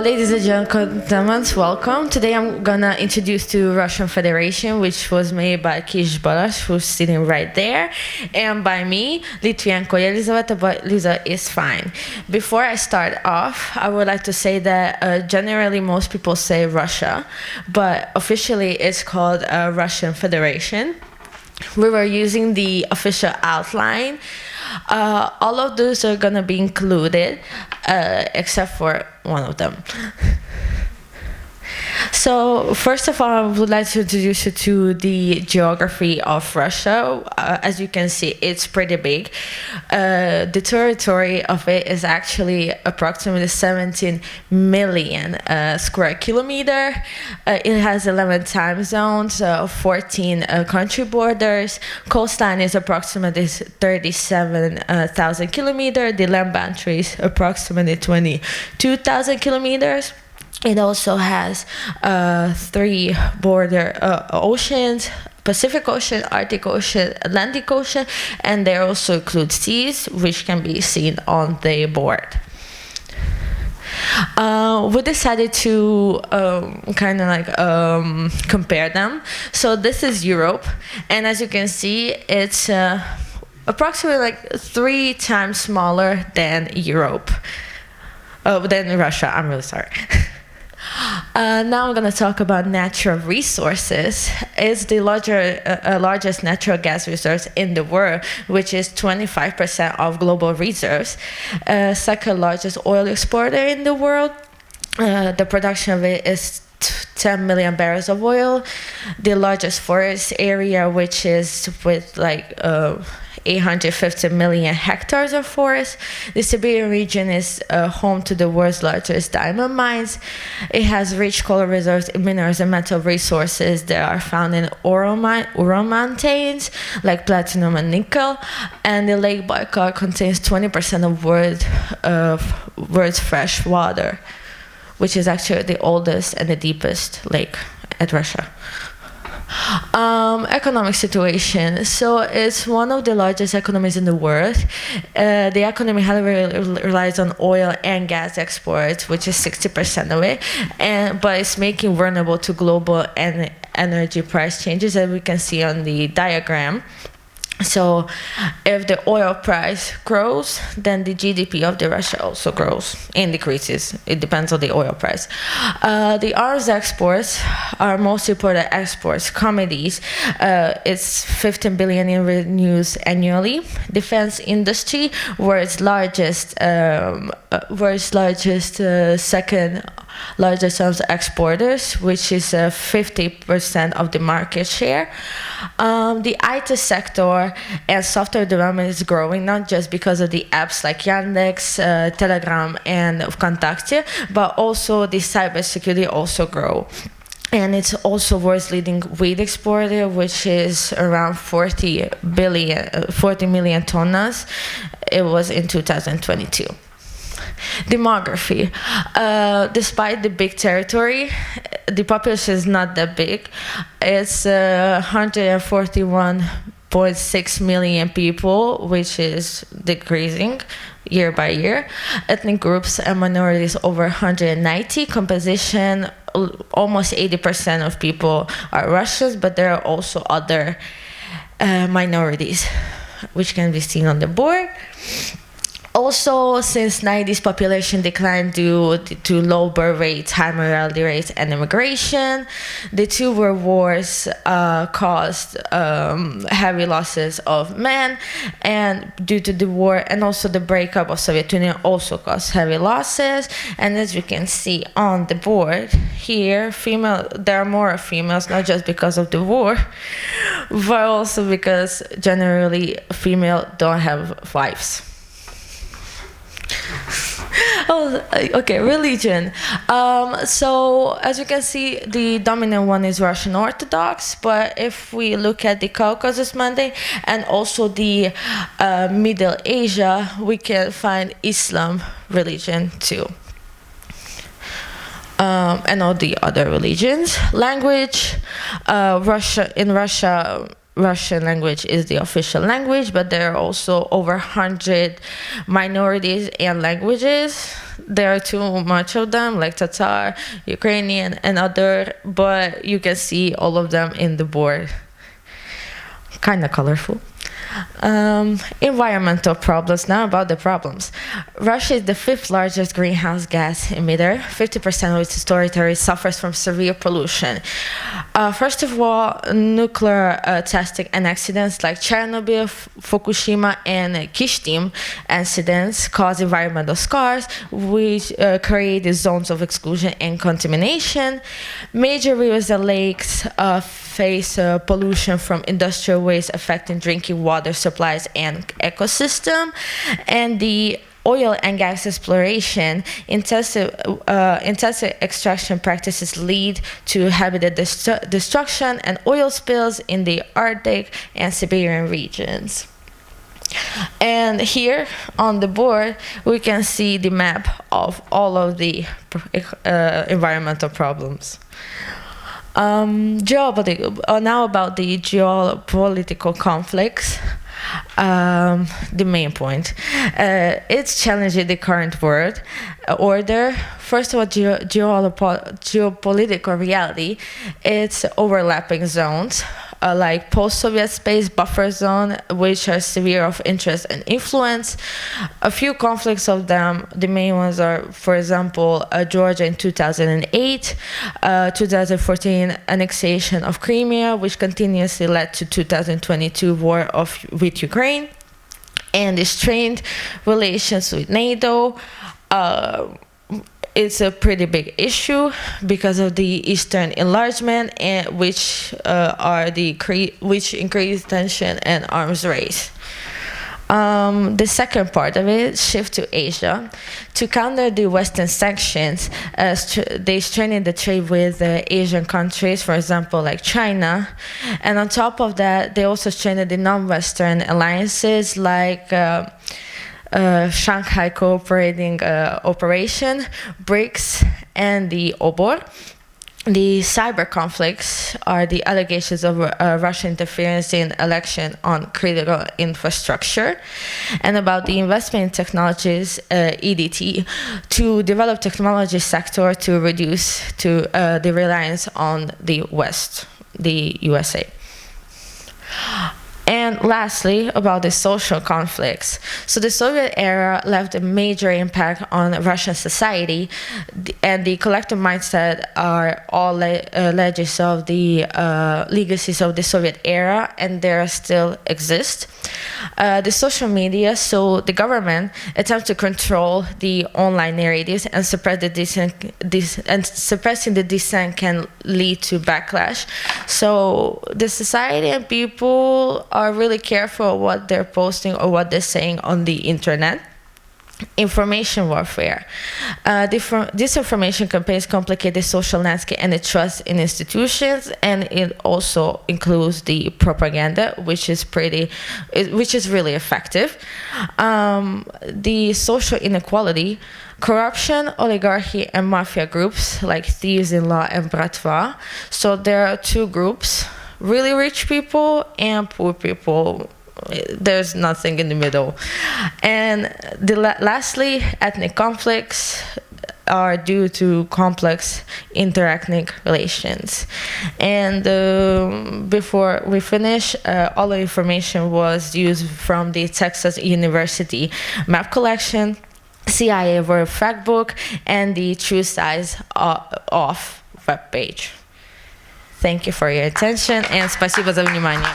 Ladies and gentlemen, welcome. Today I'm gonna introduce to Russian Federation, which was made by Kish Balash, who's sitting right there, and by me, Litvienko Elizaveta, but Lisa is fine. Before I start off, I would like to say that generally most people say Russia, but officially it's called Russian Federation. We were using the official outline. All of those are gonna be included, except for one of them. So first of all, I would like to introduce you to the geography of Russia. As you can see, it's pretty big. The territory of it is actually approximately 17 million square kilometer. It has 11 time zones, 14 country borders. Coastline is approximately 37,000 kilometers. The land boundary is approximately 22,000 kilometers. It also has 3 border oceans: Pacific Ocean, Arctic Ocean, Atlantic Ocean, and they also include seas, which can be seen on the board. We decided to compare them. So this is Europe, and as you can see, it's approximately 3 times smaller than Europe, than Russia. I'm really sorry. Now I'm going to talk about natural resources. It's the largest natural gas resource in the world, which is 25% of global reserves. Second largest oil exporter in the world. The production of it is 10 million barrels of oil. The largest forest area, which is with 850 million hectares of forest. The Siberian region is home to the world's largest diamond mines. It has rich coal reserves in minerals and metal resources that are found in Ural mountains, like platinum and nickel. And the Lake Baikal contains 20% of world's fresh water, which is actually the oldest and the deepest lake at Russia. Economic situation. So it's one of the largest economies in the world. The economy heavily relies on oil and gas exports, which is 60% of it, but it's making vulnerable to global and energy price changes, as we can see on the diagram. So if the oil price grows, then the GDP of the Russia also grows and decreases. It depends on the oil price. The arms exports are most important exports. Commodities, it's 15 billion in revenues annually. Defense industry, world's largest, second largest arms exporters, which is 50% of the market share. The IT sector and software development is growing, not just because of the apps like Yandex, Telegram, and Vkontakte, but also the cybersecurity also grow. And it's also world's leading wheat exporter, which is around 40 million tonnes. It was in 2022. Demography. Despite the big territory, the population is not that big. It's 141.6 million people, which is decreasing year by year. Ethnic groups and minorities over 190. Composition, almost 80% of people are Russians, but there are also other minorities, which can be seen on the board. Also, since 90s, population declined due to low birth rates, high mortality rates, and immigration. The 2 world wars caused heavy losses of men, and due to the war and also the breakup of Soviet Union also caused heavy losses. And as you can see on the board here, there are more females, not just because of the war, but also because generally females don't have wives. Oh, okay, religion. So as you can see, the dominant one is Russian Orthodox, but if we look at the Caucasus Mountain and also the Middle Asia, we can find Islam religion too. And all the other religions. Language, in Russia, Russian language is the official language, but there are also over 100 minorities and languages. There are too much of them, like Tatar, Ukrainian, and other, but you can see all of them in the board. Kind of colorful. Environmental problems. Now about the problems. Russia is the 5th largest greenhouse gas emitter. 50% of its territory suffers from severe pollution. First of all, nuclear testing and accidents like Chernobyl, Fukushima, and Kishtim incidents cause environmental scars, which create zones of exclusion and contamination. Major rivers and lakes face pollution from industrial waste affecting drinking water supplies and ecosystem, and the oil and gas exploration, intensive extraction practices lead to habitat destruction and oil spills in the Arctic and Siberian regions. And here on the board, we can see the map of all of the environmental problems. Now about the geopolitical conflicts. The main point. It's challenging the current world order. First of all, geopolitical reality. It's overlapping zones, like post-Soviet space buffer zone, which are sphere of interest and influence. A few conflicts of them, the main ones are, for example, Georgia in 2008, 2014 annexation of Crimea, which continuously led to 2022 war with Ukraine, and the strained relations with NATO. It's a pretty big issue because of the Eastern enlargement, and which increase tension and arms race. The second part of it, shift to Asia. To counter the Western sanctions, they strengthened the trade with Asian countries, for example, like China. And on top of that, they also strengthened the non-Western alliances like Shanghai Cooperating Operation, BRICS, and the OBOR. The cyber conflicts are the allegations of Russian interference in election on critical infrastructure, and about the investment in technologies, EDT, to develop technology sector to reduce the reliance on the West, the USA. And lastly, about the social conflicts. So the Soviet era left a major impact on Russian society, and the collective mindset are all legacies of the Soviet era, and they still exist. The social media, so the government attempts to control the online narratives and suppress the dissent, and suppressing the dissent can lead to backlash. So the society and people are really careful what they're posting or what they're saying on the internet. Information warfare. Disinformation campaigns complicate the social landscape and the trust in institutions, and it also includes the propaganda, which is really effective. The social inequality, corruption, oligarchy, and mafia groups like thieves in law and bratva. So there are two groups: really rich people and poor people. There's nothing in the middle. And lastly, ethnic conflicts are due to complex interethnic relations. And before we finish, all the information was used from the Texas University map collection, CIA World Factbook, and the True Size Off webpage. Thank you for your attention, and спасибо за внимание.